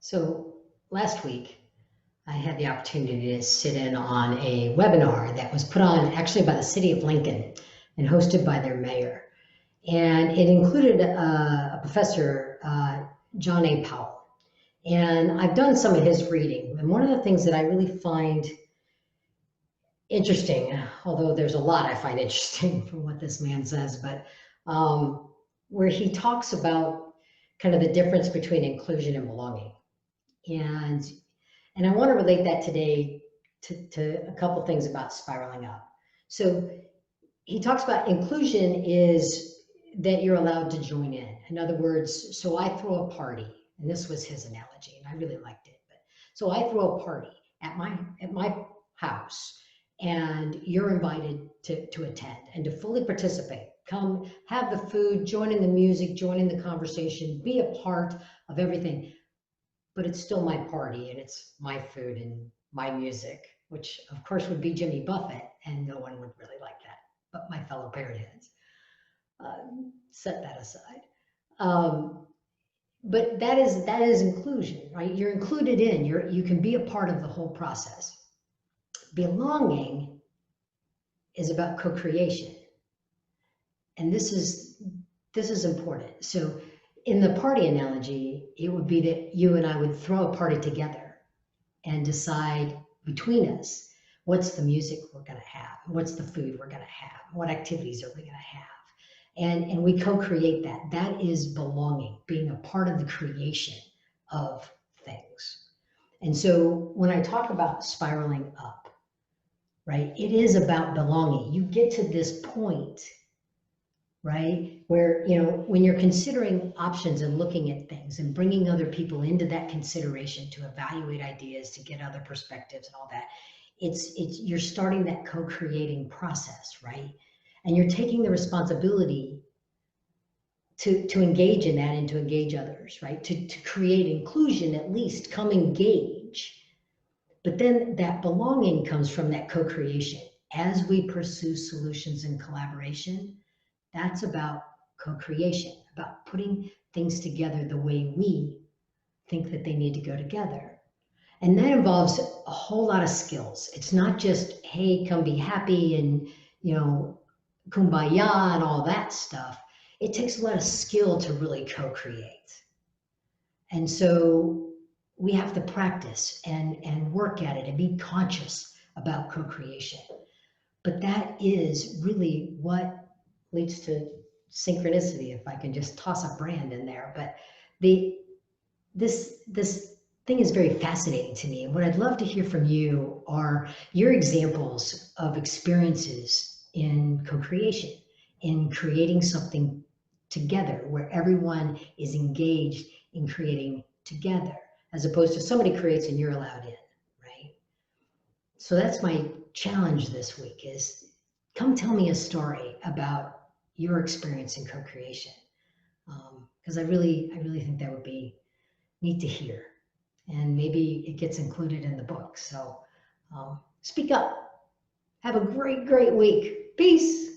So last week, I had the opportunity to sit in on a webinar that was put on actually by the city of Lincoln and hosted by their mayor. And it included a professor, John A. Powell. And I've done some of his reading. And one of the things that I really find interesting, although there's a lot I find interesting from what this man says, but where he talks about kind of the difference between inclusion and belonging. And I want to relate that today to a couple things about spiraling up. So he talks about inclusion is that you're allowed to join in. In other words, so I throw a party, and this was his analogy, and I really liked it. But so I throw a party at my house, and you're invited to attend and to fully participate. Come have the food, join in the music, join in the conversation, be a part of everything. But it's still my party and it's my food and my music, which of course would be Jimmy Buffett, and no one would really like that, but my fellow parent heads. Set that aside. But that is inclusion, right? You're included in, you can be a part of the whole process. Belonging is about co-creation. And this is important. So in the party analogy, it would be that you and I would throw a party together and decide between us, what's the music we're going to have? What's the food we're going to have? What activities are we going to have? And we co-create that. That is belonging, being a part of the creation of things. And so when I talk about spiraling up, right, it is about belonging. You get to this point, right? Where, when you're considering options and looking at things and bringing other people into that consideration to evaluate ideas, to get other perspectives and all that, you're starting that co-creating process, right? And you're taking the responsibility to engage in that and to engage others, right? To create inclusion, at least come engage. But then that belonging comes from that co-creation. As we pursue solutions in collaboration, that's about co-creation, about putting things together the way we think that they need to go together. And that involves a whole lot of skills. It's not just, hey, come be happy and, kumbaya and all that stuff. It takes a lot of skill to really co-create. And so we have to practice and work at it and be conscious about co-creation. But that is really what leads to synchronicity, if I can just toss a brand in there. But this thing is very fascinating to me. And what I'd love to hear from you are your examples of experiences in co-creation, in creating something together where everyone is engaged in creating together, as opposed to somebody creates and you're allowed in, right? So that's my challenge this week is come tell me a story about your experience in co-creation. Because I really think that would be neat to hear. And maybe it gets included in the book. So speak up. Have a great week. Peace.